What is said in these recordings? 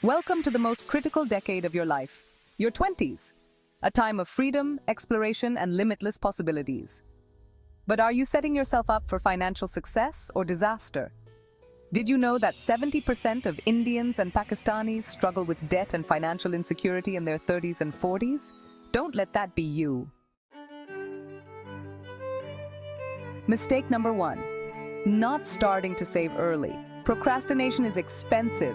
Welcome to the most critical decade of your life, your 20s, a time of freedom, exploration, and limitless possibilities. But are you setting yourself up for financial success or disaster? Did you know that 70% of Indians and Pakistanis struggle with debt and financial insecurity in their 30s and 40s? Don't let that be you. Mistake number 1. Not starting to save early. Procrastination is expensive.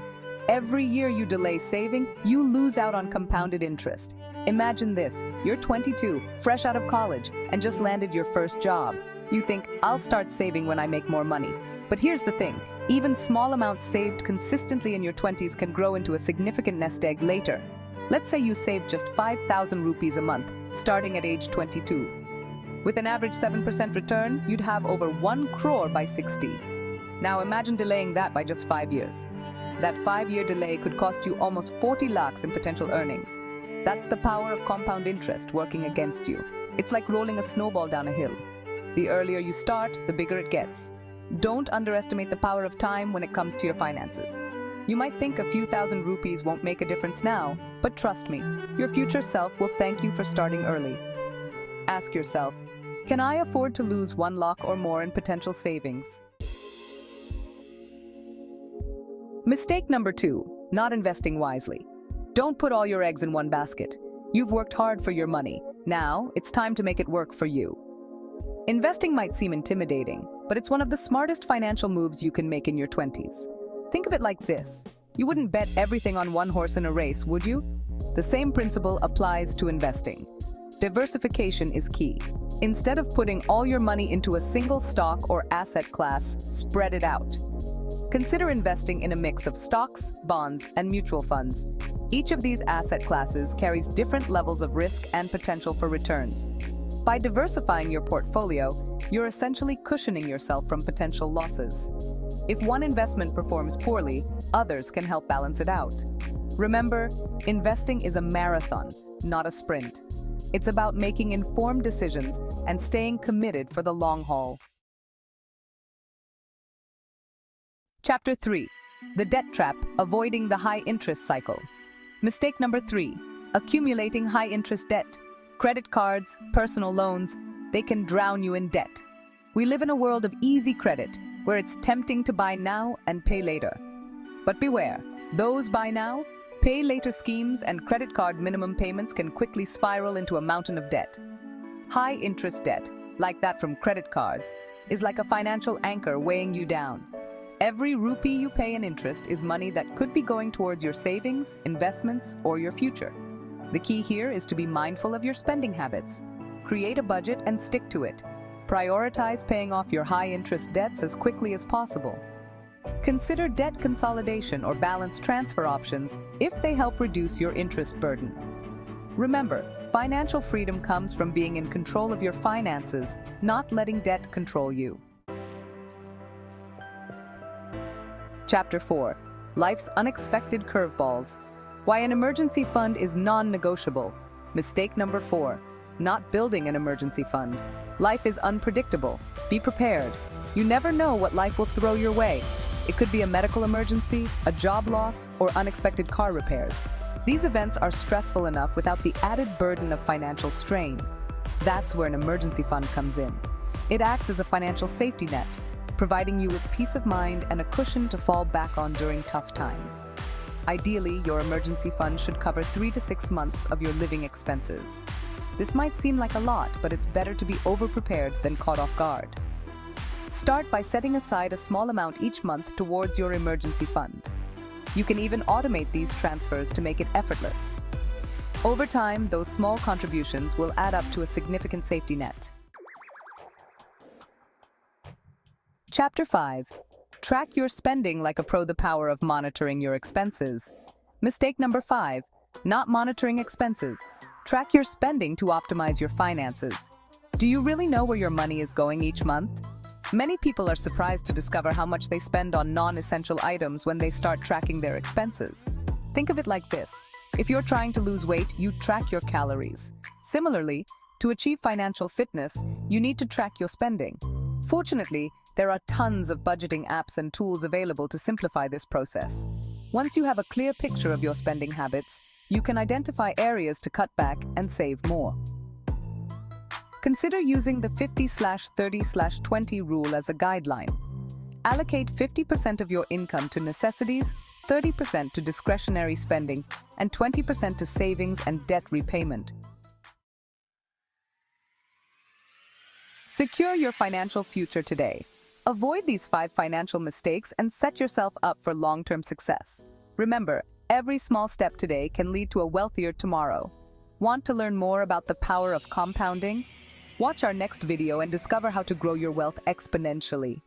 Every year you delay saving, you lose out on compounded interest. Imagine this, you're 22, fresh out of college, and just landed your first job. You think, I'll start saving when I make more money. But here's the thing, even small amounts saved consistently in your 20s can grow into a significant nest egg later. Let's say you save just 5,000 rupees a month, starting at age 22. With an average 7% return, you'd have over 1 crore by 60. Now imagine delaying that by just 5 years. That 5-year delay could cost you almost 40 lakhs in potential earnings. That's the power of compound interest working against you. It's like rolling a snowball down a hill. The earlier you start, the bigger it gets. Don't underestimate the power of time when it comes to your finances. You might think a few thousand rupees won't make a difference now, but trust me, your future self will thank you for starting early. Ask yourself, can I afford to lose 1 lakh or more in potential savings? Mistake number 2, not investing wisely. Don't put all your eggs in one basket. You've worked hard for your money. Now, it's time to make it work for you. Investing might seem intimidating, but it's one of the smartest financial moves you can make in your 20s. Think of it like this. You wouldn't bet everything on one horse in a race, would you? The same principle applies to investing. Diversification is key. Instead of putting all your money into a single stock or asset class, spread it out. Consider investing in a mix of stocks, bonds, and mutual funds. Each of these asset classes carries different levels of risk and potential for returns. By diversifying your portfolio, you're essentially cushioning yourself from potential losses. If one investment performs poorly, others can help balance it out. Remember, investing is a marathon, not a sprint. It's about making informed decisions and staying committed for the long haul. Chapter 3. The Debt Trap, Avoiding the High Interest Cycle. Mistake number 3. Accumulating high-interest debt. Credit cards, personal loans, they can drown you in debt. We live in a world of easy credit, where it's tempting to buy now and pay later. But beware, those buy now, pay later schemes and credit card minimum payments can quickly spiral into a mountain of debt. High-interest debt, like that from credit cards, is like a financial anchor weighing you down. Every rupee you pay in interest is money that could be going towards your savings, investments, or your future. The key here is to be mindful of your spending habits. Create a budget and stick to it. Prioritize paying off your high-interest debts as quickly as possible. Consider debt consolidation or balance transfer options if they help reduce your interest burden. Remember, financial freedom comes from being in control of your finances, not letting debt control you. Chapter 4. Life's Unexpected Curveballs. Why an emergency fund is non-negotiable. Mistake number 4. Not building an emergency fund. Life is unpredictable. Be prepared. You never know what life will throw your way. It could be a medical emergency, a job loss, or unexpected car repairs. These events are stressful enough without the added burden of financial strain. That's where an emergency fund comes in. It acts as a financial safety net, providing you with peace of mind and a cushion to fall back on during tough times. Ideally, your emergency fund should cover 3 to 6 months of your living expenses. This might seem like a lot, but it's better to be over-prepared than caught off guard. Start by setting aside a small amount each month towards your emergency fund. You can even automate these transfers to make it effortless. Over time, those small contributions will add up to a significant safety net. Chapter 5. Track your spending like a pro. The power of monitoring your expenses. Mistake number 5. Not monitoring expenses. Track your spending to optimize your finances. Do you really know where your money is going each month? Many people are surprised to discover how much they spend on non-essential items when they start tracking their expenses. Think of it like this. If you're trying to lose weight, you track your calories. Similarly, to achieve financial fitness, you need to track your spending. Fortunately, there are tons of budgeting apps and tools available to simplify this process. Once you have a clear picture of your spending habits, you can identify areas to cut back and save more. Consider using the 50/30/20 rule as a guideline. Allocate 50% of your income to necessities, 30% to discretionary spending, and 20% to savings and debt repayment. Secure your financial future today. Avoid these 5 financial mistakes and set yourself up for long-term success. Remember, every small step today can lead to a wealthier tomorrow. Want to learn more about the power of compounding? Watch our next video and discover how to grow your wealth exponentially.